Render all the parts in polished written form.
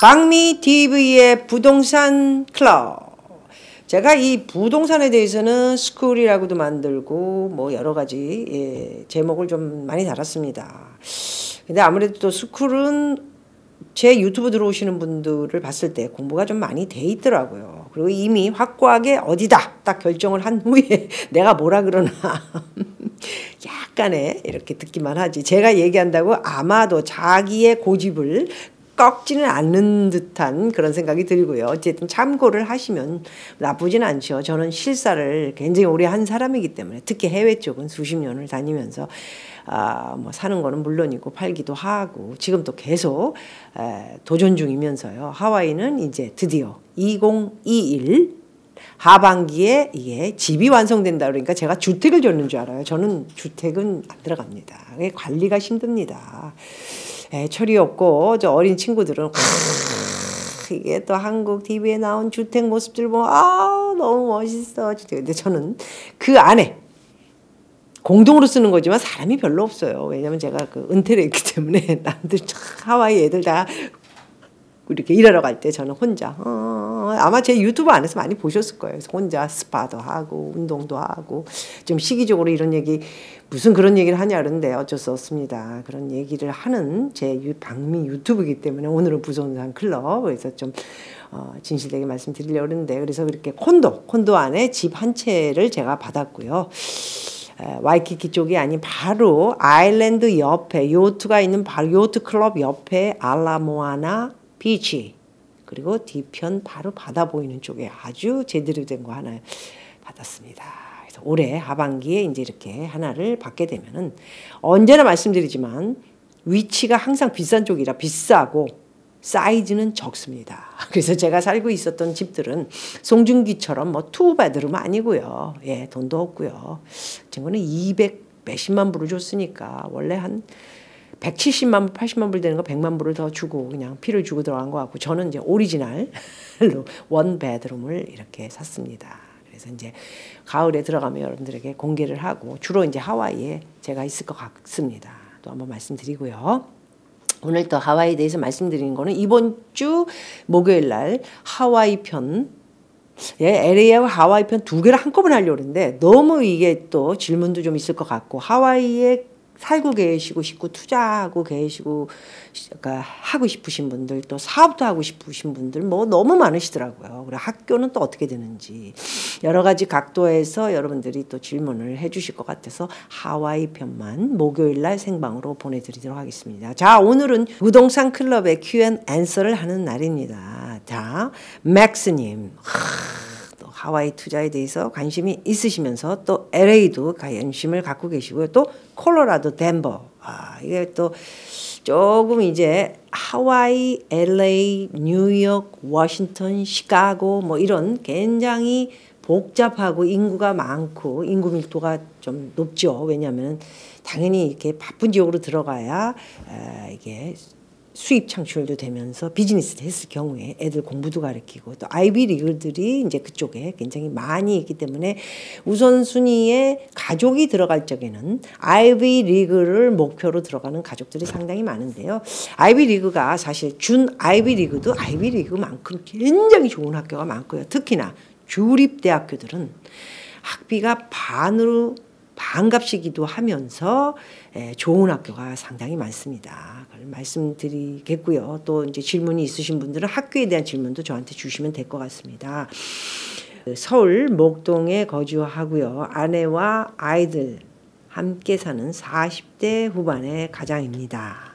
박미 TV의 부동산 클럽. 제가 이 부동산에 대해서는 스쿨이라고도 만들고 뭐 여러 가지 제목을 좀 많이 달았습니다. 근데 아무래도 또 스쿨은 제 유튜브 들어오시는 분들을 봤을 때 공부가 좀 많이 돼 있더라고요. 그리고 이미 확고하게 어디다 딱 결정을 한 후에 내가 뭐라 그러나 약간의 이렇게 듣기만 하지, 제가 얘기한다고 아마도 자기의 고집을 꺾지는 않는 듯한 그런 생각이 들고요. 어쨌든 참고를 하시면 나쁘진 않죠. 저는 실사를 굉장히 오래 한 사람이기 때문에, 특히 해외 쪽은 수십 년을 다니면서 뭐 사는 거는 물론이고 팔기도 하고 지금 또 계속 도전 중이면서요. 하와이는 이제 드디어 2021 하반기에 이게 집이 완성된다 그러니까 제가 주택을 줬는 줄 알아요. 저는 주택은 안 들어갑니다. 관리가 힘듭니다. 철이 없고 저 어린 친구들은 이게 또 한국 TV에 나온 주택 모습들 보면 너무 멋있어. 근데 저는 그 안에 공동으로 쓰는 거지만 사람이 별로 없어요. 왜냐면 제가 그 은퇴를 했기 때문에 남들 하와이 애들 다 이렇게 일하러 갈 때 저는 혼자 아마 제 유튜브 안에서 많이 보셨을 거예요. 그래서 혼자 스파도 하고 운동도 하고 좀 시기적으로 이런 얘기 무슨 그런 얘기를 하냐 그러는데 어쩔 수 없습니다. 그런 얘기를 하는 제 박미 유튜브이기 때문에 오늘은 부동산 클럽, 그래서 좀 진실되게 말씀드리려고 그러는데, 그래서 이렇게 콘도 안에 집 한 채를 제가 받았고요. 와이키키 쪽이 아닌 바로 아일랜드 옆에 요트가 있는 바로 요트 클럽 옆에 알라모아나 비치, 그리고 뒤편 바로 바다 보이는 쪽에 아주 제대로 된 거 하나 받았습니다. 그래서 올해 하반기에 이제 이렇게 하나를 받게 되면은, 언제나 말씀드리지만 위치가 항상 비싼 쪽이라 비싸고 사이즈는 적습니다. 그래서 제가 살고 있었던 집들은 송중기처럼 뭐 투베드룸 아니고요. 돈도 없고요. 친구는 200 몇십만 불을 줬으니까 원래 한 170만 불, 80만 불 되는 거 100만 불을 더 주고 그냥 피를 주고 들어간 것 같고, 저는 이제 오리지널로 원 베드룸을 이렇게 샀습니다. 그래서 이제 가을에 들어가면 여러분들에게 공개를 하고, 주로 이제 하와이에 제가 있을 것 같습니다. 또 한번 말씀드리고요. 오늘 또 하와이에 대해서 말씀드리는 거는 이번 주 목요일 날 하와이 편, LA하고 하와이 편 두 개를 한꺼번에 하려고 했는데 너무 이게 또 질문도 좀 있을 것 같고, 하와이에 살고 계시고 싶고 투자하고 계시고 그러니까 하고 싶으신 분들, 또 사업도 하고 싶으신 분들 뭐 너무 많으시더라고요. 그리고 학교는 또 어떻게 되는지 여러 가지 각도에서 여러분들이 또 질문을 해주실 것 같아서 하와이 편만 목요일 날 생방으로 보내드리도록 하겠습니다. 자, 오늘은 부동산 클럽의 Q&A를 하는 날입니다. 자, 맥스님, 하와이 투자에 대해서 관심이 있으시면서 또 LA도 관심을 갖고 계시고요. 또 콜로라도, 덴버. 이게 또 조금 이제 하와이, LA, 뉴욕, 워싱턴, 시카고 뭐 이런 굉장히 복잡하고 인구가 많고 인구 밀도가 좀 높죠. 왜냐하면 당연히 이렇게 바쁜 지역으로 들어가야 이게 수입 창출도 되면서 비즈니스를 했을 경우에 애들 공부도 가르치고, 또 아이비 리그들이 이제 그쪽에 굉장히 많이 있기 때문에 우선순위에 가족이 들어갈 적에는 아이비 리그를 목표로 들어가는 가족들이 상당히 많은데요. 아이비 리그가 사실 준 아이비 리그도 아이비 리그만큼 굉장히 좋은 학교가 많고요. 특히나 주립대학교들은 학비가 반값이기도 하면서 좋은 학교가 상당히 많습니다. 말씀드리겠고요. 또 이제 질문이 있으신 분들은 학교에 대한 질문도 저한테 주시면 될 것 같습니다. 서울 목동에 거주하고요. 아내와 아이들 함께 사는 40대 후반의 가장입니다.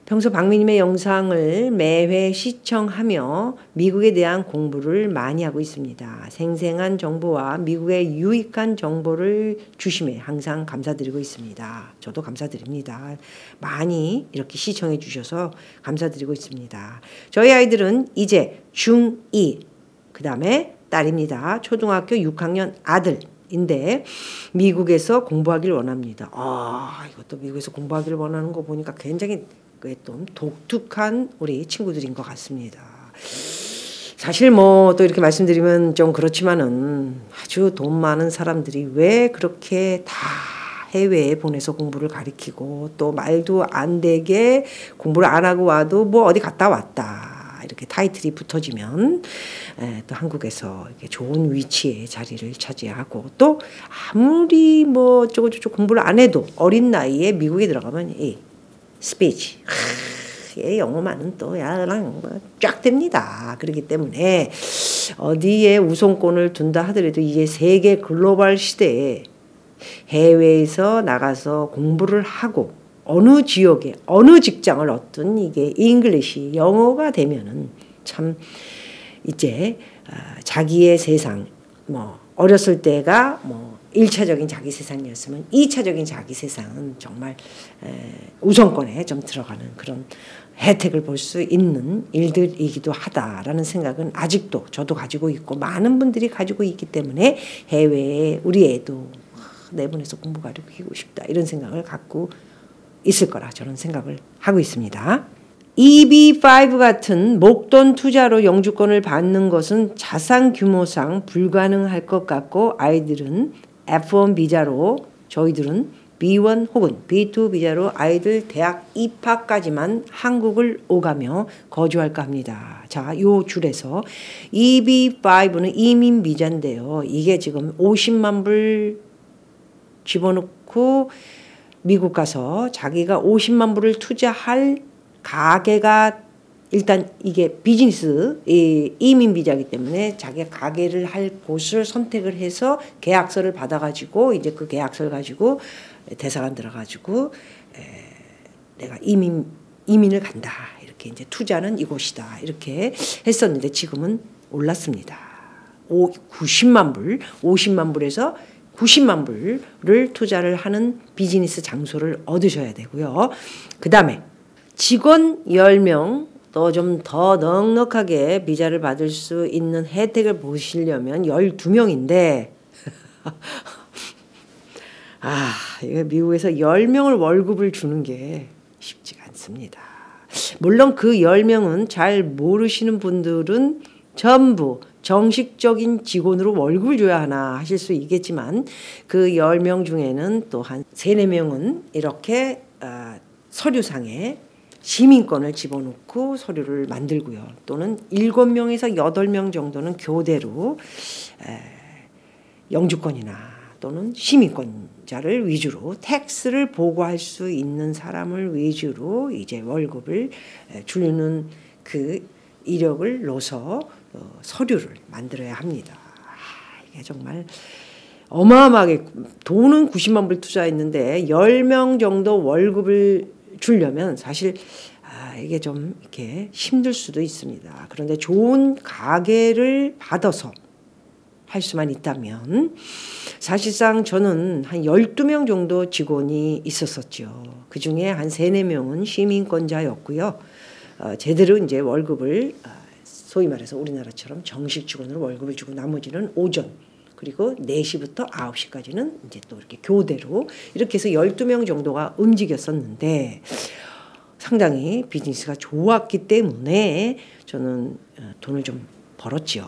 평소 박미님의 영상을 매회 시청하며 미국에 대한 공부를 많이 하고 있습니다. 생생한 정보와 미국의 유익한 정보를 주심에 항상 감사드리고 있습니다. 저도 감사드립니다. 많이 이렇게 시청해 주셔서 감사드리고 있습니다. 저희 아이들은 이제 중2, 그 다음에 딸입니다. 초등학교 6학년 아들인데 미국에서 공부하길 원합니다. 이것도 미국에서 공부하기를 원하는 거 보니까 굉장히 또 독특한 우리 친구들인 것 같습니다. 사실 뭐 또 이렇게 말씀드리면 좀 그렇지만은 아주 돈 많은 사람들이 왜 그렇게 다 해외에 보내서 공부를 가르치고 또 말도 안 되게 공부를 안 하고 와도 뭐 어디 갔다 왔다, 이렇게 타이틀이 붙어지면 또 한국에서 이렇게 좋은 위치에 자리를 차지하고 또 아무리 뭐 저거 공부를 안 해도 어린 나이에 미국에 들어가면 이 스피치 영어만은 또 야랑 쫙 됩니다. 그렇기 때문에 어디에 우선권을 둔다 하더라도 이제 세계 글로벌 시대에 해외에서 나가서 공부를 하고 어느 지역에 어느 직장을 얻든 이게 잉글리시 영어가 되면은 참 이제 자기의 세상 뭐 어렸을 때가 뭐 1차적인 자기 세상이었으면 2차적인 자기 세상은 정말 우선권에 좀 들어가는 그런 혜택을 볼 수 있는 일들이기도 하다라는 생각은 아직도 저도 가지고 있고 많은 분들이 가지고 있기 때문에 해외에 우리 애도 내보내서 공부 가르치고 싶다 이런 생각을 갖고 있을 거라 저는 생각을 하고 있습니다. EB5 같은 목돈 투자로 영주권을 받는 것은 자산 규모상 불가능할 것 같고 아이들은 F1 비자로 저희들은 B1 혹은 B2 비자로 아이들 대학 입학까지만 한국을 오가며 거주할까 합니다. 자, 요 줄에서 EB5는 이민 비자인데요. 이게 지금 50만 불 집어넣고 미국 가서 자기가 50만 불을 투자할 가게가 일단 이게 비즈니스 이민 비자이기 때문에 자기가 가게를 할 곳을 선택을 해서 계약서를 받아가지고 이제 그 계약서를 가지고 대사관 들어가지고 내가 이민을 간다 이렇게 이제 투자는 이곳이다 이렇게 했었는데 지금은 올랐습니다. 90만 불, 50만 불에서 90만 불을 투자를 하는 비즈니스 장소를 얻으셔야 되고요. 그 다음에 직원 10명 또 좀 더 넉넉하게 비자를 받을 수 있는 혜택을 보시려면 12명인데 이거 미국에서 10명을 월급을 주는 게 쉽지가 않습니다. 물론 그 10명은 잘 모르시는 분들은 전부 정식적인 직원으로 월급을 줘야 하나 하실 수 있겠지만 그 10명 중에는 또 한 3, 4명은 이렇게 서류상에 시민권을 집어넣고 서류를 만들고요. 또는 7명에서 8명 정도는 교대로 영주권이나 또는 시민권자를 위주로 텍스를 보고할 수 있는 사람을 위주로 이제 월급을 주는 그 이력을 넣어서 서류를 만들어야 합니다. 이게 정말 어마어마하게 돈은 90만 불 투자했는데 10명 정도 월급을 주려면 사실 이게 좀 이렇게 힘들 수도 있습니다. 그런데 좋은 가게를 받아서 할 수만 있다면 사실상 저는 한 12명 정도 직원이 있었었죠. 그중에 한 3, 4명은 시민권자였고요. 제대로 이제 월급을 소위 말해서 우리나라처럼 정식 직원으로 월급을 주고 나머지는 오전 그리고 4시부터 9시까지는 이제 또 이렇게 교대로 이렇게 해서 12명 정도가 움직였었는데 상당히 비즈니스가 좋았기 때문에 저는 돈을 좀 벌었죠.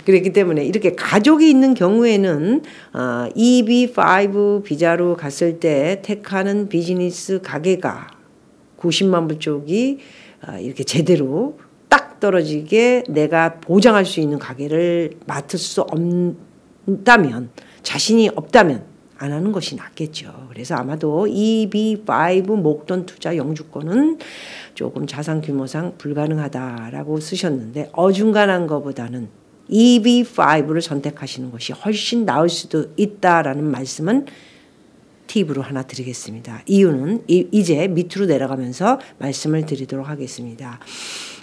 그렇기 때문에 이렇게 가족이 있는 경우에는 EB5 비자로 갔을 때 택하는 비즈니스 가게가 90만 불 쪽이 이렇게 제대로 딱 떨어지게 내가 보장할 수 있는 가게를 맡을 수 없다면 자신이 없다면 안 하는 것이 낫겠죠. 그래서 아마도 EB5 목돈 투자 영주권은 조금 자산 규모상 불가능하다라고 쓰셨는데 어중간한 것보다는 EB5를 선택하시는 것이 훨씬 나을 수도 있다라는 말씀은 팁으로 하나 드리겠습니다. 이유는 이제 밑으로 내려가면서 말씀을 드리도록 하겠습니다.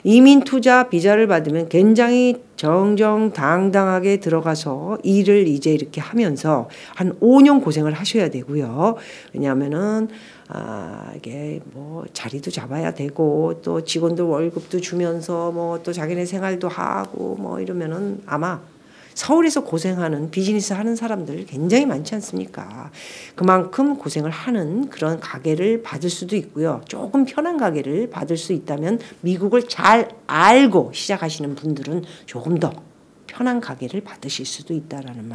이민 투자 비자를 받으면 굉장히 정정당당하게 들어가서 일을 이제 이렇게 하면서 한 5년 고생을 하셔야 되고요. 왜냐하면은 이게 뭐 자리도 잡아야 되고 또 직원들 월급도 주면서 뭐 또 자기네 생활도 하고 뭐 이러면은 아마 서울에서 고생하는 비즈니스 하는 사람들 굉장히 많지 않습니까? 그만큼 고생을 하는 그런 가게를 받을 수도 있고요. 조금 편한 가게를 받을 수 있다면 미국을 잘 알고 시작하시는 분들은 조금 더 편한 가게를 받으실 수도 있다라는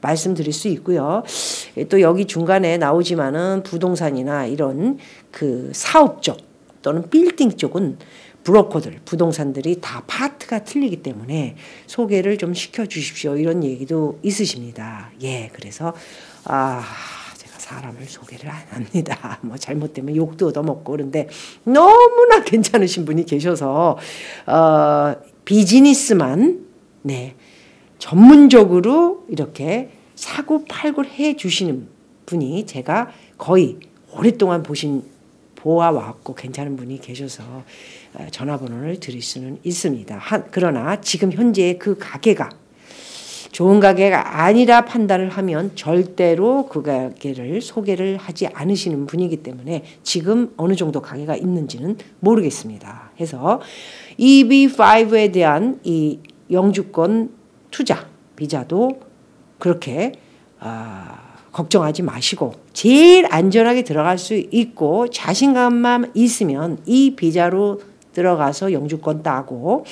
말씀드릴 수 있고요. 또 여기 중간에 나오지만은 부동산이나 이런 그 사업적 또는 빌딩 쪽은 브로커들, 부동산들이 다 파트가 틀리기 때문에 소개를 좀 시켜주십시오. 이런 얘기도 있으십니다. 예, 그래서 제가 사람을 소개를 안 합니다. 뭐 잘못되면 욕도 얻어먹고 그런데 너무나 괜찮으신 분이 계셔서 비즈니스만 전문적으로 이렇게 사고 팔고 해주시는 분이 제가 거의 오랫동안 보아왔고 괜찮은 분이 계셔서 전화번호를 드릴 수는 있습니다. 그러나 지금 현재 그 가게가 좋은 가게가 아니라 판단을 하면 절대로 그 가게를 소개를 하지 않으시는 분이기 때문에 지금 어느 정도 가게가 있는지는 모르겠습니다. 해서 EB5에 대한 이 영주권 투자 비자도 그렇게 걱정하지 마시고 제일 안전하게 들어갈 수 있고 자신감만 있으면 이 비자로 들어가서 영주권 따고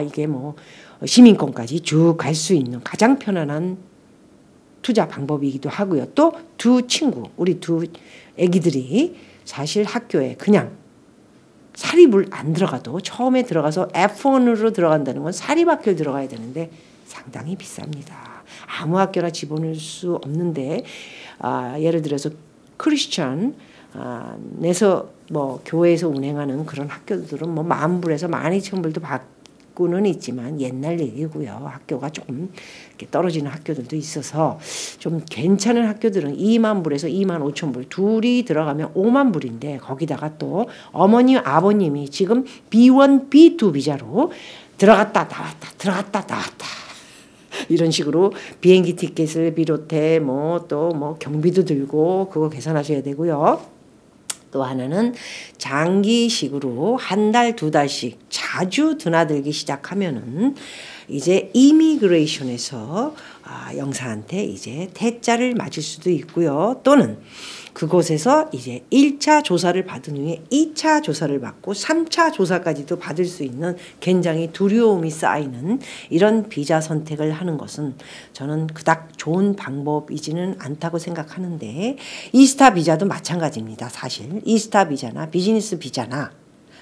이게 뭐 시민권까지 쭉 갈 수 있는 가장 편안한 투자 방법이기도 하고요. 또 우리 두 애기들이 사실 학교에 그냥 사립을 안 들어가도 처음에 들어가서 F1으로 들어간다는 건 사립학교를 들어가야 되는데 상당히 비쌉니다. 아무 학교나 집어넣을 수 없는데 예를 들어서 크리스천 내서 뭐 교회에서 운행하는 그런 학교들은 뭐 10,000불에서 12,000불도 받고는 있지만 옛날 얘기고요. 학교가 조금 이렇게 떨어지는 학교들도 있어서 좀 괜찮은 학교들은 20,000불에서 25,000불 둘이 들어가면 50,000불인데 거기다가 또 어머님 아버님이 지금 B1, B2 비자로 들어갔다 나왔다 들어갔다 나왔다 이런 식으로 비행기 티켓을 비롯해 또 경비도 들고 그거 계산하셔야 되고요. 또 하나는 장기식으로 한 달, 2달씩 자주 드나들기 시작하면은 이제 이미그레이션에서 영사한테 이제 퇴짜를 맞을 수도 있고요. 또는 그곳에서 이제 1차 조사를 받은 후에 2차 조사를 받고 3차 조사까지도 받을 수 있는 굉장히 두려움이 쌓이는 이런 비자 선택을 하는 것은 저는 그닥 좋은 방법이지는 않다고 생각하는데 이스타 비자도 마찬가지입니다. 사실 이스타 비자나 비즈니스 비자나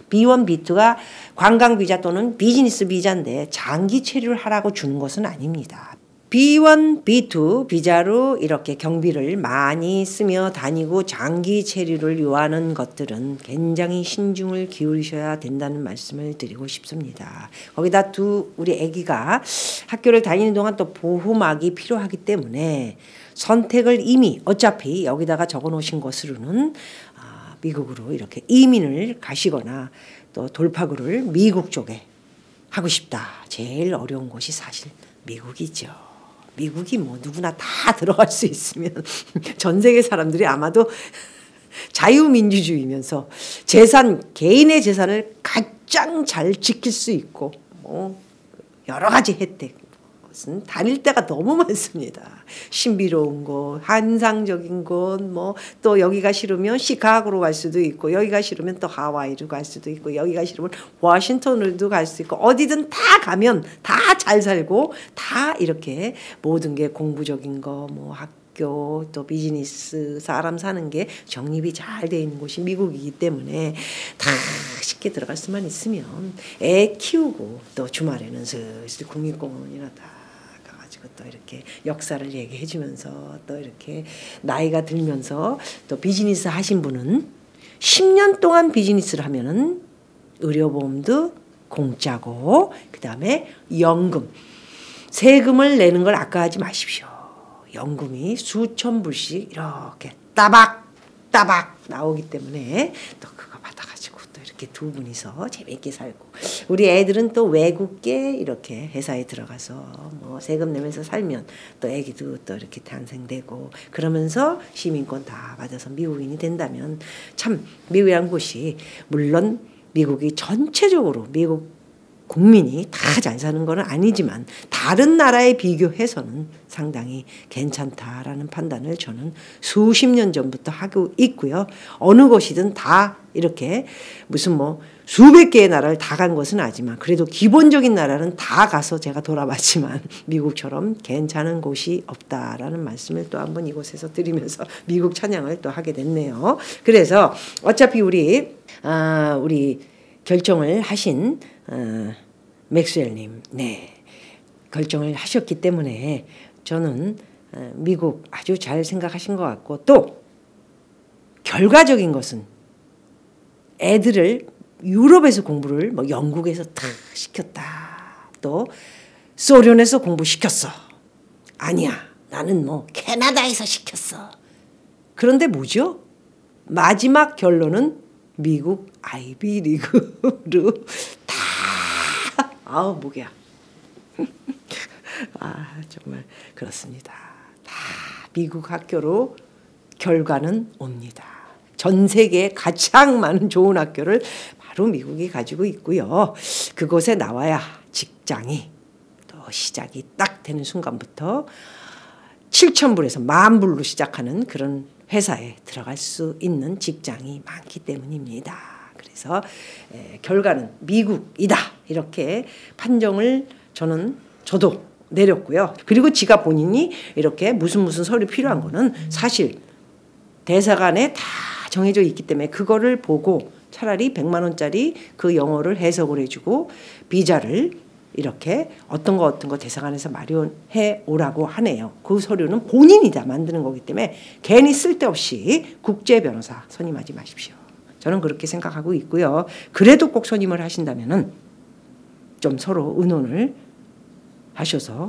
B1, B2가 관광 비자 또는 비즈니스 비자인데 장기 체류를 하라고 주는 것은 아닙니다. B1, B2 비자로 이렇게 경비를 많이 쓰며 다니고 장기 체류를 요하는 것들은 굉장히 신중을 기울이셔야 된다는 말씀을 드리고 싶습니다. 거기다 우리 아기가 학교를 다니는 동안 또 보호막이 필요하기 때문에 선택을 이미 어차피 여기다가 적어 놓으신 것으로는 미국으로 이렇게 이민을 가시거나 또 돌파구를 미국 쪽에 하고 싶다. 제일 어려운 곳이 사실 미국이죠. 미국이 뭐 누구나 다 들어갈 수 있으면 전 세계 사람들이 아마도 자유민주주의면서 개인의 재산을 가장 잘 지킬 수 있고 여러 가지 혜택 다닐 때가 너무 많습니다. 신비로운 곳, 환상적인 곳, 또 여기가 싫으면 시카고로 갈 수도 있고, 여기가 싫으면 또 하와이로 갈 수도 있고, 여기가 싫으면 워싱턴으로도 갈 수 있고, 어디든 다 가면 다 잘 살고, 다 이렇게 모든 게 공부적인 거, 학교, 또 비즈니스, 사람 사는 게 정립이 잘 돼 있는 곳이 미국이기 때문에 다 쉽게 들어갈 수만 있으면 애 키우고 또 주말에는 슬슬 국립공원이나 다 또 이렇게 역사를 얘기해 주면서 또 이렇게 나이가 들면서 또 비즈니스 하신 분은 10년 동안 비즈니스를 하면은 의료보험도 공짜고 그다음에 연금 세금을 내는 걸 아까워하지 마십시오. 연금이 수천 불씩 이렇게 따박 나오기 때문에 또 그거 받아가지고 또 이렇게 두 분이서 재밌게 살고 우리 애들은 또 외국계 이렇게 회사에 들어가서 세금 내면서 살면 또 애기도 또 이렇게 탄생되고 그러면서 시민권 다 받아서 미국인이 된다면 참 미국이란 곳이 물론 미국이 전체적으로 미국 국민이 다 잘 사는 건 아니지만 다른 나라에 비교해서는 상당히 괜찮다라는 판단을 저는 수십 년 전부터 하고 있고요. 어느 곳이든 다 이렇게 무슨 수백 개의 나라를 다 간 것은 아니지만 그래도 기본적인 나라는 다 가서 제가 돌아봤지만 미국처럼 괜찮은 곳이 없다라는 말씀을 또 한번 이곳에서 드리면서 미국 찬양을 또 하게 됐네요. 그래서 어차피 우리 결정을 하신 맥스웰님, 네, 결정을 하셨기 때문에 저는 미국 아주 잘 생각하신 것 같고, 또 결과적인 것은 애들을 유럽에서 공부를 뭐 영국에서 다 시켰다, 또 소련에서 공부시켰어, 아니야 나는 뭐 캐나다에서 시켰어. 그런데 뭐죠? 마지막 결론은 미국 아이비리그로 다 목이야. 정말 그렇습니다. 다 미국 학교로 결과는 옵니다. 전 세계에 가장 많은 좋은 학교를 바로 미국이 가지고 있고요. 그곳에 나와야 직장이 또 시작이 딱 되는 순간부터 7,000불에서 10,000불로 시작하는 그런 회사에 들어갈 수 있는 직장이 많기 때문입니다. 그래서 결과는 미국이다, 이렇게 판정을 저도 내렸고요. 그리고 지가 본인이 이렇게 무슨 서류 필요한 거는 사실 대사관에 다 정해져 있기 때문에 그거를 보고 차라리 100만 원짜리 그 영어를 해석을 해주고 비자를 이렇게 어떤 거 대사관에서 마련해 오라고 하네요. 그 서류는 본인이 다 만드는 거기 때문에 괜히 쓸데없이 국제 변호사 선임하지 마십시오. 저는 그렇게 생각하고 있고요. 그래도 꼭 선임을 하신다면은 좀 서로 의논을 하셔서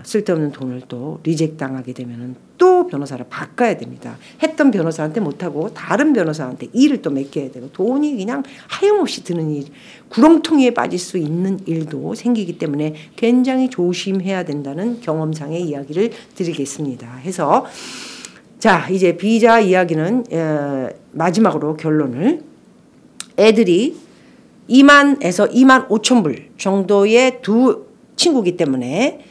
쓸데없는 돈을 또 리젝 당하게 되면은 또 변호사를 바꿔야 됩니다. 했던 변호사한테 못하고 다른 변호사한테 일을 또 맡겨야 되고 돈이 그냥 하염없이 드는 일, 구렁텅이에 빠질 수 있는 일도 생기기 때문에 굉장히 조심해야 된다는 경험상의 이야기를 드리겠습니다. 해서 자, 이제 비자 이야기는 마지막으로 결론을, 애들이 20,000에서 25,000불 정도의 두 친구기 때문에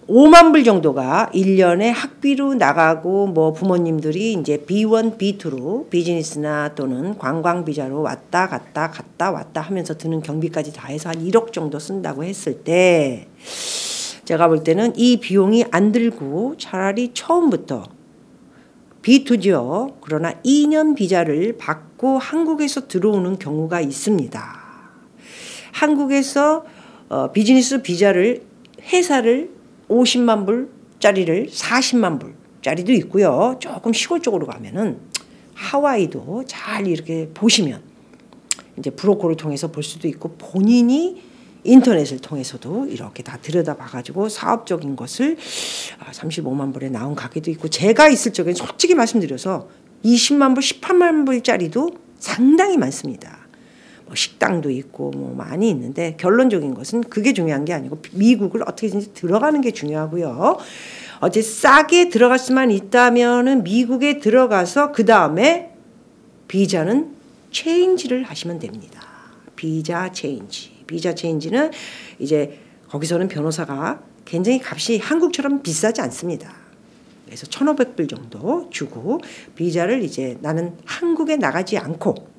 5만 불 정도가 1년에 학비로 나가고, 뭐 부모님들이 이제 B1, B2로 비즈니스나 또는 관광 비자로 왔다 갔다 하면서 드는 경비까지 다 해서 한 1억 정도 쓴다고 했을 때, 제가 볼 때는 이 비용이 안 들고 차라리 처음부터 B2죠. 그러나 2년 비자를 받고 한국에서 들어오는 경우가 있습니다. 한국에서 비즈니스 비자를, 회사를 50만 불짜리를 40만 불짜리도 있고요. 조금 시골 쪽으로 가면은 하와이도 잘 이렇게 보시면 이제 브로커를 통해서 볼 수도 있고, 본인이 인터넷을 통해서도 이렇게 다 들여다봐가지고 사업적인 것을 35만 불에 나온 가게도 있고, 제가 있을 적엔 솔직히 말씀드려서 20만 불, 18만 불짜리도 상당히 많습니다. 뭐 식당도 있고 뭐 많이 있는데, 결론적인 것은 그게 중요한 게 아니고 미국을 어떻게든지 들어가는 게 중요하고요. 어제 싸게 들어갈 수만 있다면은 미국에 들어가서 그 다음에 비자는 체인지를 하시면 됩니다. 비자 체인지. 비자 체인지는 이제 거기서는 변호사가 굉장히 값이 한국처럼 비싸지 않습니다. 그래서 1,500불 정도 주고 비자를, 이제 나는 한국에 나가지 않고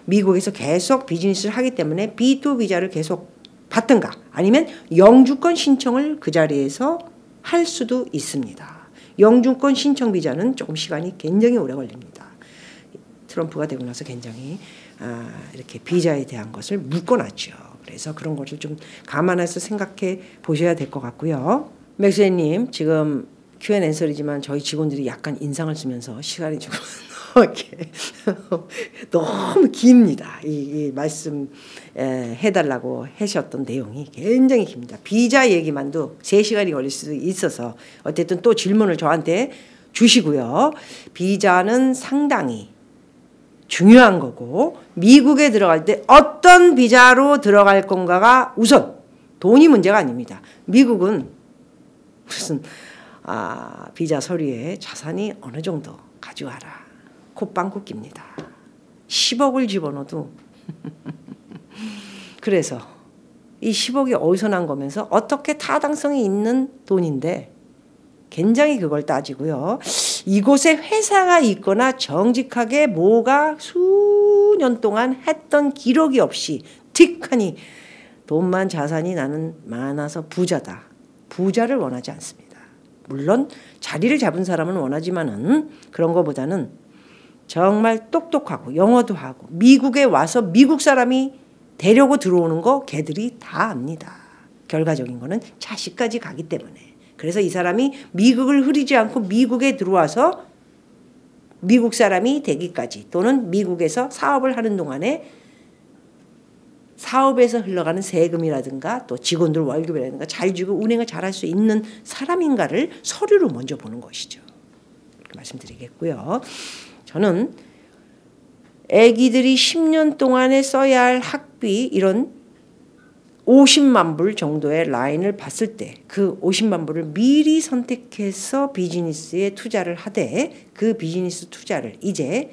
미국에서 계속 비즈니스를 하기 때문에 B2 비자를 계속 받든가 아니면 영주권 신청을 그 자리에서 할 수도 있습니다. 영주권 신청 비자는 조금 시간이 굉장히 오래 걸립니다. 트럼프가 되고 나서 굉장히 이렇게 비자에 대한 것을 묶어놨죠. 그래서 그런 것을 좀 감안해서 생각해 보셔야 될 것 같고요. 맥스님, 지금 Q&A설이지만 저희 직원들이 약간 인상을 쓰면서 시간이 좀 이렇게 너무 깁니다. 이 말씀 해달라고 하셨던 내용이 굉장히 깁니다. 비자 얘기만도 3시간이 걸릴 수도 있어서 어쨌든 또 질문을 저한테 주시고요. 비자는 상당히 중요한 거고, 미국에 들어갈 때 어떤 비자로 들어갈 건가가 우선 돈이 문제가 아닙니다. 미국은 무슨 비자 서류에 자산이 어느 정도 가져와라, 콧방귀 낍니다. 10억을 집어넣어도 그래서 이 10억이 어디서 난 거면서 어떻게 타당성이 있는 돈인데 굉장히 그걸 따지고요. 이곳에 회사가 있거나 정직하게 뭐가 수년 동안 했던 기록이 없이 틱하니 돈만 자산이 나는 많아서 부자다. 부자를 원하지 않습니다. 물론 자리를 잡은 사람은 원하지만은 그런 것보다는 정말 똑똑하고 영어도 하고 미국에 와서 미국 사람이 데려고 들어오는 거 걔들이 다 압니다. 결과적인 거는 자식까지 가기 때문에. 그래서 이 사람이 미국을 흐리지 않고 미국에 들어와서 미국 사람이 되기까지 또는 미국에서 사업을 하는 동안에 사업에서 흘러가는 세금이라든가 또 직원들 월급이라든가 잘 주고 운행을 잘할 수 있는 사람인가를 서류로 먼저 보는 것이죠. 이렇게 말씀드리겠고요. 저는 아기들이 10년 동안에 써야 할 학비 이런 50만 불 정도의 라인을 봤을 때 그 50만 불을 미리 선택해서 비즈니스에 투자를 하되 그 비즈니스 투자를 이제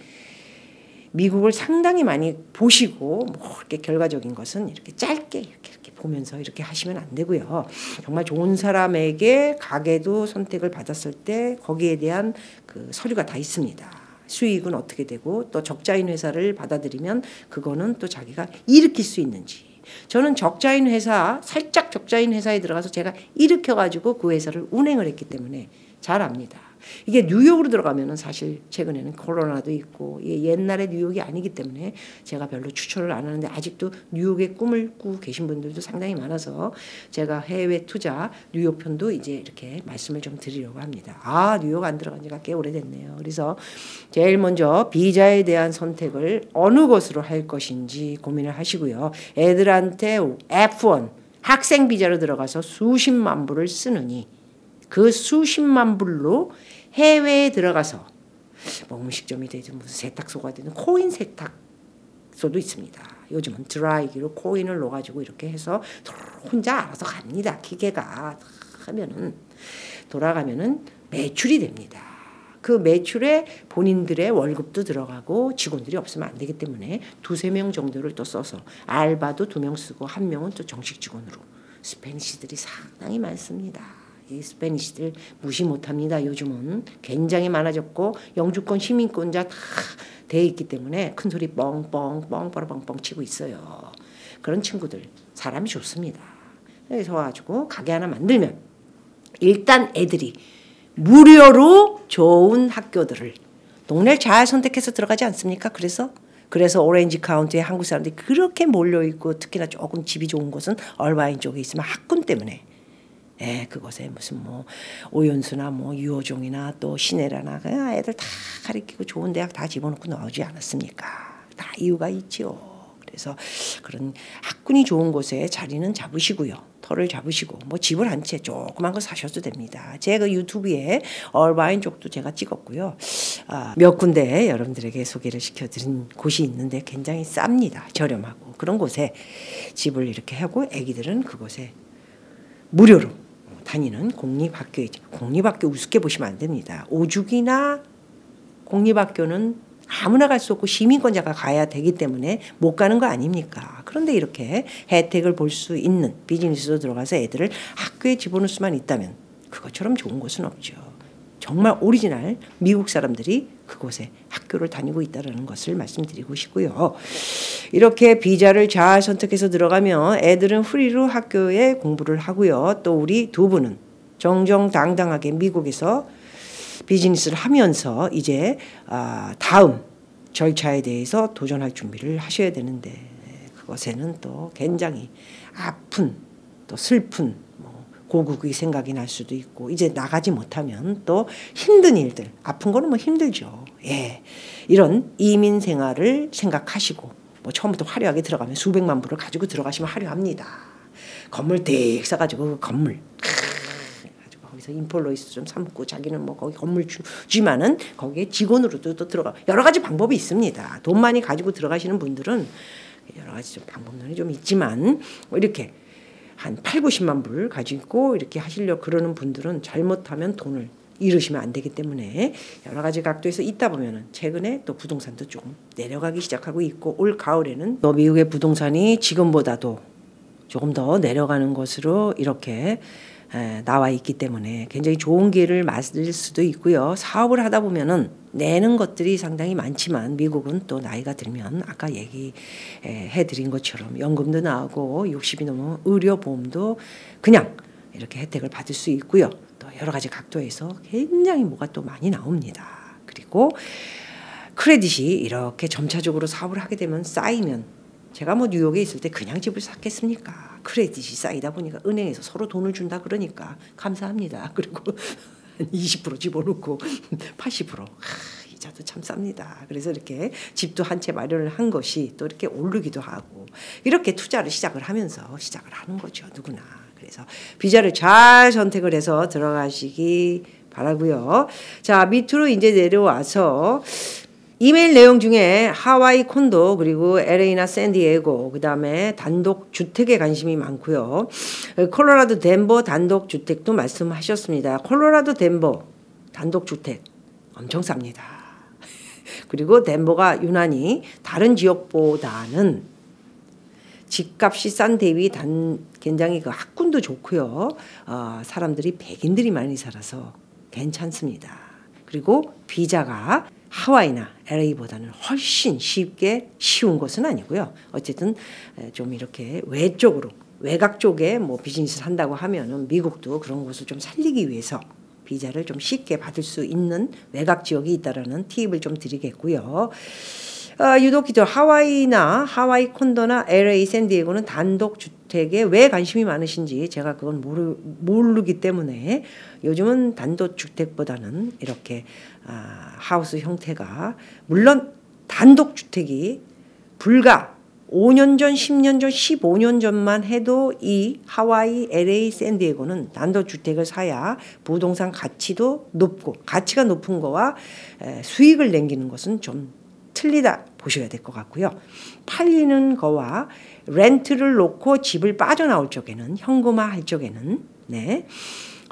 미국을 상당히 많이 보시고 뭐 이렇게 결과적인 것은 이렇게 짧게 이렇게 보면서 이렇게 하시면 안 되고요. 정말 좋은 사람에게 가게도 선택을 받았을 때 거기에 대한 그 서류가 다 있습니다. 수익은 어떻게 되고 또 적자인 회사를 받아들이면 그거는 또 자기가 일으킬 수 있는지. 저는 적자인 회사, 살짝 적자인 회사에 들어가서 제가 일으켜가지고 그 회사를 운행을 했기 때문에 잘 압니다. 이게 뉴욕으로 들어가면은 사실 최근에는 코로나도 있고 이게 옛날의 뉴욕이 아니기 때문에 제가 별로 추천을 안 하는데 아직도 뉴욕의 꿈을 꾸고 계신 분들도 상당히 많아서 제가 해외 투자 뉴욕 편도 이제 이렇게 말씀을 좀 드리려고 합니다. 아, 뉴욕 안 들어간 지가 꽤 오래됐네요. 그래서 제일 먼저 비자에 대한 선택을 어느 것으로 할 것인지 고민을 하시고요. 애들한테 F1 학생 비자로 들어가서 수십만 불을 쓰느니 그 수십만 불로 해외에 들어가서 뭐 음식점이 되든 무슨 세탁소가 되든 코인 세탁소도 있습니다. 요즘은 드라이기로 코인을 넣어가지고 이렇게 해서 혼자 알아서 갑니다. 기계가 하면은 돌아가면은 매출이 됩니다. 그 매출에 본인들의 월급도 들어가고 직원들이 없으면 안 되기 때문에 2-3명 정도를 또 써서 알바도 2명 쓰고 1명은 또 정식 직원으로 스페니쉬들이 상당히 많습니다. 이 스페니쉬들 무시 못합니다. 요즘은 굉장히 많아졌고 영주권 시민권자 다 돼 있기 때문에 큰 소리 뻥뻥 뻥뻥뻥뻥 치고 있어요. 그런 친구들 사람이 좋습니다. 그래서 와가지고 가게 하나 만들면 일단 애들이 무료로 좋은 학교들을 동네를 잘 선택해서 들어가지 않습니까? 그래서 오렌지 카운티에 한국 사람들이 그렇게 몰려있고 특히나 조금 집이 좋은 곳은 얼바인 쪽에 있으면 학군 때문에 그곳에 무슨 뭐 오연수나 뭐 유호종이나 또 시내라나 그냥 애들 다 가르치고 좋은 대학 다 집어넣고 나오지 않았습니까? 다 이유가 있지요. 그래서 그런 학군이 좋은 곳에 자리는 잡으시고요. 터를 잡으시고 뭐 집을 한 채 조그만 거 사셔도 됩니다. 제가 유튜브에 얼바인 쪽도 제가 찍었고요. 몇 군데 여러분들에게 소개를 시켜드린 곳이 있는데 굉장히 쌉니다. 저렴하고 그런 곳에 집을 이렇게 하고 애기들은 그곳에 무료로 다니는 공립학교이죠. 공립학교 우습게 보시면 안 됩니다. 오죽이나 공립학교는 아무나 갈 수 없고 시민권자가 가야 되기 때문에 못 가는 거 아닙니까? 그런데 이렇게 혜택을 볼 수 있는 비즈니스로 들어가서 애들을 학교에 집어넣을 수만 있다면 그것처럼 좋은 곳은 없죠. 정말 오리지널 미국 사람들이 그곳에 학교를 다니고 있다는 것을 말씀드리고 싶고요. 이렇게 비자를 잘 선택해서 들어가면 애들은 프리로 학교에 공부를 하고요. 또 우리 두 분은 정정당당하게 미국에서 비즈니스를 하면서 이제 다음 절차에 대해서 도전할 준비를 하셔야 되는데 그것에는 또 굉장히 아픈 또 슬픈 고국의 생각이 날 수도 있고 이제 나가지 못하면 또 힘든 일들 아픈 거는 뭐 힘들죠. 이런 이민 생활을 생각하시고 뭐 처음부터 화려하게 들어가면 수백만 불을 가지고 들어가시면 화려합니다. 건물 댁 사가지고 그 건물 거기서 인폴로이스 좀 삼고 자기는 뭐 거기 건물 주지만은 거기에 직원으로도 또 들어가 여러 가지 방법이 있습니다. 돈 많이 가지고 들어가시는 분들은 여러 가지 좀 방법론이 좀 있지만 뭐 이렇게 한 8-90만 불 가지고 이렇게 하시려고 그러는 분들은 잘못하면 돈을 잃으시면 안 되기 때문에 여러 가지 각도에서 있다 보면은 최근에 또 부동산도 조금 내려가기 시작하고 있고 올 가을에는 또 미국의 부동산이 지금보다도 조금 더 내려가는 것으로 이렇게 나와 있기 때문에 굉장히 좋은 기회를 맞을 수도 있고요. 사업을 하다 보면은 내는 것들이 상당히 많지만 미국은 또 나이가 들면 아까 얘기해 드린 것처럼 연금도 나오고 60이 넘으면 의료보험도 그냥 이렇게 혜택을 받을 수 있고요. 또 여러 가지 각도에서 굉장히 뭐가 또 많이 나옵니다. 그리고 크레딧이 이렇게 점차적으로 사업을 하게 되면 쌓이면 제가 뭐 뉴욕에 있을 때 그냥 집을 샀겠습니까? 크레딧이 쌓이다 보니까 은행에서 서로 돈을 준다 그러니까 감사합니다. 그리고 20% 집어넣고 80% 이자도 참 쌉니다. 그래서 이렇게 집도 한 채 마련을 한 것이 또 이렇게 오르기도 하고 이렇게 투자를 시작을 하면서 시작을 하는 거죠. 누구나. 그래서 비자를 잘 선택을 해서 들어가시기 바라고요. 자, 밑으로 이제 내려와서 이메일 내용 중에 하와이 콘도 그리고 LA나 샌디에고 그다음에 단독 주택에 관심이 많고요. 콜로라도 덴버 단독 주택도 말씀하셨습니다. 콜로라도 덴버 단독 주택 엄청 쌉니다. 그리고 덴버가 유난히 다른 지역보다는 집값이 싼 대비 굉장히 그 학군도 좋고요. 사람들이 백인들이 많이 살아서 괜찮습니다. 그리고 비자가 하와이나 LA보다는 훨씬 쉬운 것은 아니고요. 어쨌든 좀 이렇게 외곽 쪽에 뭐 비즈니스를 한다고 하면은 미국도 그런 곳을 좀 살리기 위해서 비자를 좀 쉽게 받을 수 있는 외곽 지역이 있다라는 팁을 좀 드리겠고요. 유독 하와이 콘도나 LA 샌디에고는 단독 주택에 왜 관심이 많으신지 제가 그건 모르기 때문에 요즘은 단독 주택보다는 이렇게 하우스 형태가 물론 단독 주택이 불과 5년 전, 10년 전, 15년 전만 해도 이 하와이, LA, 샌디에고는 단독 주택을 사야 부동산 가치도 높고 가치가 높은 거와 수익을 남기는 것은 좀 틀리다 보셔야 될 것 같고요. 팔리는 거와 렌트를 놓고 집을 빠져나올 적에는 현금화할 적에는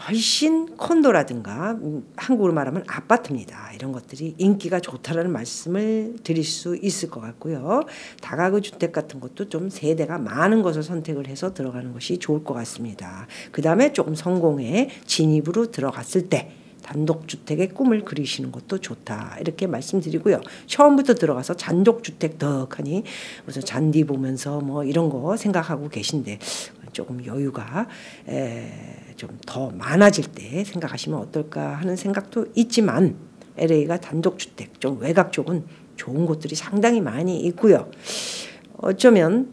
훨씬 콘도라든가 한국으로 말하면 아파트입니다. 이런 것들이 인기가 좋다라는 말씀을 드릴 수 있을 것 같고요. 다가구 주택 같은 것도 좀 세대가 많은 것을 선택을 해서 들어가는 것이 좋을 것 같습니다. 그 다음에 조금 성공의 진입으로 들어갔을 때 단독주택의 꿈을 그리시는 것도 좋다 이렇게 말씀드리고요. 처음부터 들어가서 단독주택 덕하니 무슨 잔디 보면서 뭐 이런 거 생각하고 계신데 조금 여유가 좀 더 많아질 때 생각하시면 어떨까 하는 생각도 있지만 LA가 단독주택 좀 외곽 쪽은 좋은 곳들이 상당히 많이 있고요. 어쩌면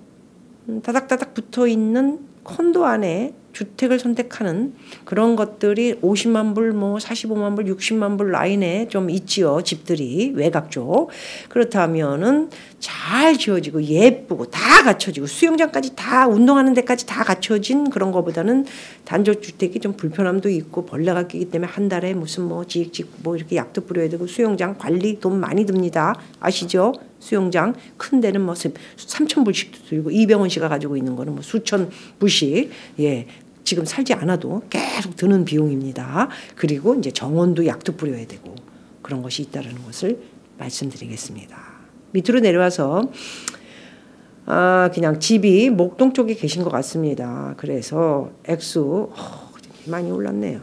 다닥다닥 붙어있는 콘도 안에 주택을 선택하는 그런 것들이 50만 불, 45만 불, 60만 불 라인에 좀 있지요. 집들이 외곽 쪽. 그렇다면은 잘 지어지고 예쁘고 다 갖춰지고 수영장까지 다 운동하는 데까지 다 갖춰진 그런 거보다는 단독주택이 좀 불편함도 있고 벌레가 끼기 때문에 한 달에 무슨 지익 이렇게 약도 뿌려야 되고 수영장 관리 돈 많이 듭니다. 아시죠? 수영장 큰 데는 3,000불씩도 들고 이병헌 씨가 가지고 있는 거는 수천 불씩 지금 살지 않아도 계속 드는 비용입니다. 그리고 이제 정원도 약도 뿌려야 되고 그런 것이 있다는 것을 말씀드리겠습니다. 밑으로 내려와서 그냥 집이 목동 쪽에 계신 것 같습니다. 그래서 액수 많이 올랐네요.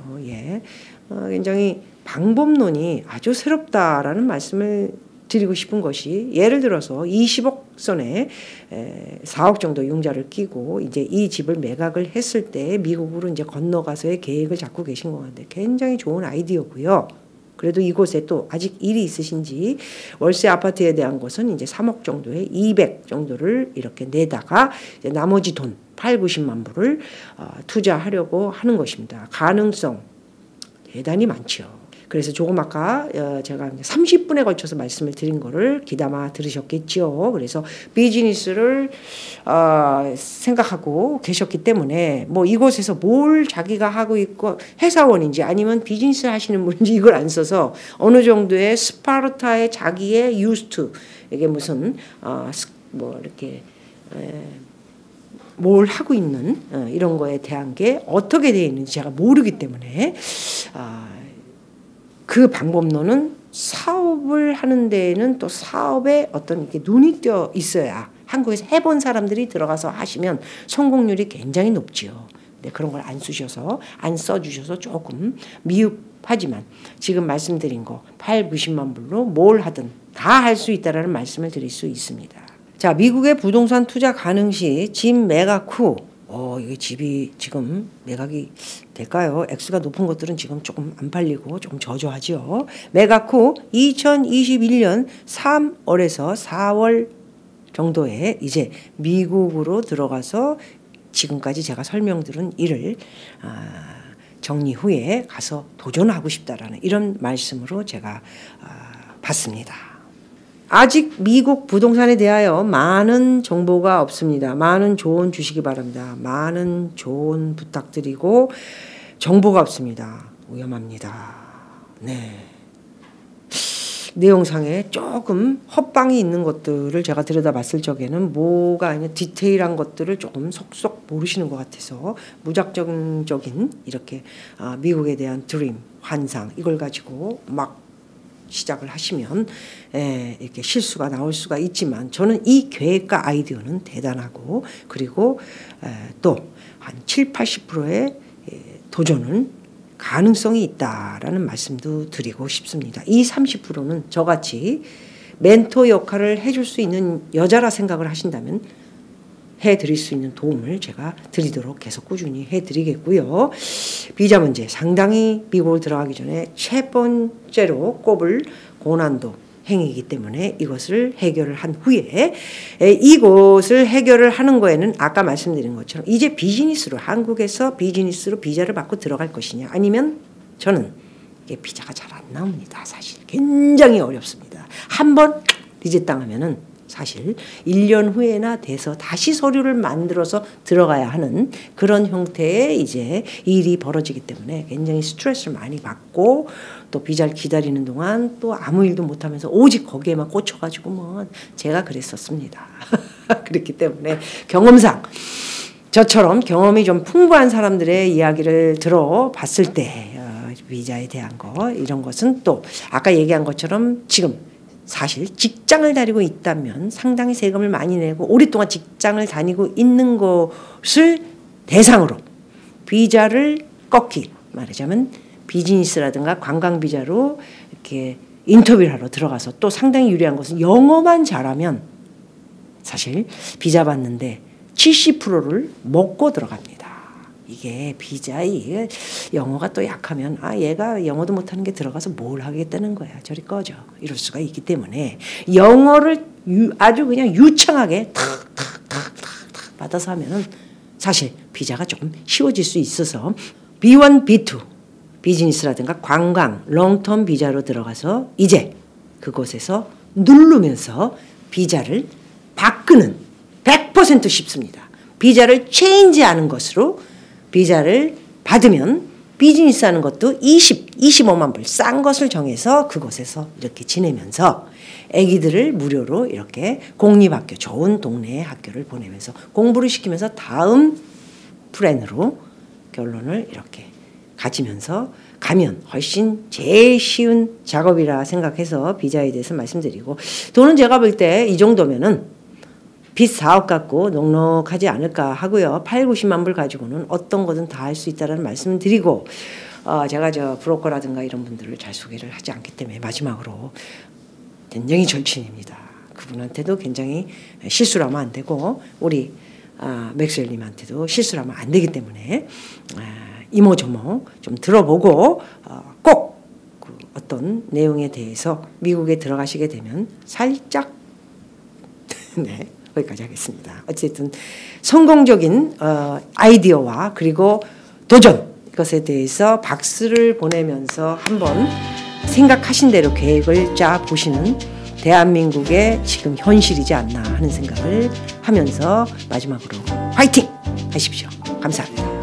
굉장히 방법론이 아주 새롭다라는 말씀을 드리고 싶은 것이 예를 들어서 20억 선에 4억 정도 융자를 끼고 이제 이 집을 매각을 했을 때 미국으로 이제 건너가서의 계획을 잡고 계신 것 같은데 굉장히 좋은 아이디어고요. 그래도 이곳에 또 아직 일이 있으신지 월세 아파트에 대한 것은 이제 3억 정도에 200 정도를 이렇게 내다가 이제 나머지 돈 8, 90만 불을 투자하려고 하는 것입니다. 가능성 대단히 많죠. 그래서 조금 아까 제가 30분에 걸쳐서 말씀을 드린 거를 귀담아 들으셨겠죠. 그래서 비즈니스를 생각하고 계셨기 때문에 이곳에서 뭘 자기가 하고 있고 회사원인지 아니면 비즈니스 하시는 분인지 이걸 안 써서 어느 정도의 스파르타의 자기의 유스트 이게 무슨 이렇게 뭘 하고 있는 이런 거에 대한 게 어떻게 되어 있는지 제가 모르기 때문에 그 방법론은 사업을 하는 데에는 또 사업에 어떤 이렇게 눈이 띄어 있어야 한국에서 해본 사람들이 들어가서 하시면 성공률이 굉장히 높지요. 네, 그런 걸 안 써주셔서 조금 미흡하지만 지금 말씀드린 거 8, 90만 불로 뭘 하든 다 할 수 있다라는 말씀을 드릴 수 있습니다. 자, 미국의 부동산 투자 가능 시 집 매각 후 이게 집이 지금 매각이 될까요? 액수가 높은 것들은 지금 조금 안 팔리고 조금 저조하죠. 매각 후 2021년 3월에서 4월 정도에 이제 미국으로 들어가서 지금까지 제가 설명드린 일을 정리 후에 가서 도전하고 싶다라는 이런 말씀으로 제가 봤습니다. 아직 미국 부동산에 대하여 많은 정보가 없습니다. 많은 조언 주시기 바랍니다. 많은 조언 부탁드리고 정보가 없습니다. 위험합니다. 네. 내용상에 조금 헛방이 있는 것들을 제가 들여다봤을 적에는 뭐가 아니냐 디테일한 것들을 조금 속속 모르시는 것 같아서 무작정적인 이렇게 미국에 대한 드림, 환상 이걸 가지고 막 시작을 하시면 이렇게 실수가 나올 수가 있지만 저는 이 계획과 아이디어는 대단하고 그리고 또 한 7, 80%의 도전은 가능성이 있다라는 말씀도 드리고 싶습니다. 이 30%는 저같이 멘토 역할을 해줄 수 있는 여자라 생각을 하신다면 해드릴 수 있는 도움을 제가 드리도록 계속 꾸준히 해드리겠고요. 비자 문제 상당히 미국을 들어가기 전에 첫 번째로 꼽을 고난도 행위이기 때문에 이것을 해결을 한 후에 이것을 해결을 하는 거에는 아까 말씀드린 것처럼 이제 비즈니스로 한국에서 비즈니스로 비자를 받고 들어갈 것이냐 아니면 저는 이게 비자가 잘 안 나옵니다. 사실 굉장히 어렵습니다. 한번 리젯 당하면은 사실 1년 후에나 돼서 다시 서류를 만들어서 들어가야 하는 그런 형태의 이제 일이 벌어지기 때문에 굉장히 스트레스를 많이 받고 또 비자를 기다리는 동안 또 아무 일도 못하면서 오직 거기에만 꽂혀가지고 뭐 제가 그랬었습니다. 그렇기 때문에 경험상 저처럼 경험이 좀 풍부한 사람들의 이야기를 들어봤을 때 비자에 대한 거 이런 것은 또 아까 얘기한 것처럼 지금 사실 직장을 다니고 있다면 상당히 세금을 많이 내고 오랫동안 직장을 다니고 있는 것을 대상으로 비자를 꺾기 말하자면 비즈니스라든가 관광 비자로 이렇게 인터뷰를 하러 들어가서 또 상당히 유리한 것은 영어만 잘하면 사실 비자 받는데 70%를 먹고 들어갑니다. 이게 비자이 영어가 또 약하면 얘가 영어도 못하는 게 들어가서 뭘 하겠다는 거야. 저리 꺼져. 이럴 수가 있기 때문에 영어를 아주 그냥 유창하게 탁탁탁탁 받아서 하면은 사실 비자가 조금 쉬워질 수 있어서 B1, B2 비즈니스라든가 관광, 롱텀 비자로 들어가서 이제 그곳에서 누르면서 비자를 바꾸는 100% 쉽습니다. 비자를 체인지하는 것으로 비자를 받으면 비즈니스 하는 것도 25만 불 싼 것을 정해서 그곳에서 이렇게 지내면서 아기들을 무료로 이렇게 공립학교 좋은 동네의 학교를 보내면서 공부를 시키면서 다음 플랜으로 결론을 이렇게 가지면서 가면 훨씬 제일 쉬운 작업이라 생각해서 비자에 대해서 말씀드리고 돈은 제가 볼 때 이 정도면은 빚 4억 갖고 넉넉하지 않을까 하고요. 8, 90만 불 가지고는 어떤 거든 다 할 수 있다는 말씀을 드리고 제가 브로커라든가 이런 분들을 잘 소개를 하지 않기 때문에 마지막으로 굉장히 절친입니다. 그분한테도 굉장히 실수를 하면 안 되고 우리 맥스웰님한테도 실수를 하면 안 되기 때문에 이모저모 좀 들어보고 꼭 그 어떤 내용에 대해서 미국에 들어가시게 되면 살짝 네. 거기까지 하겠습니다. 어쨌든 성공적인 아이디어와 그리고 도전 이것에 대해서 박수를 보내면서 한번 생각하신 대로 계획을 짜 보시는 대한민국의 지금 현실이지 않나 하는 생각을 하면서 마지막으로 화이팅 하십시오. 감사합니다.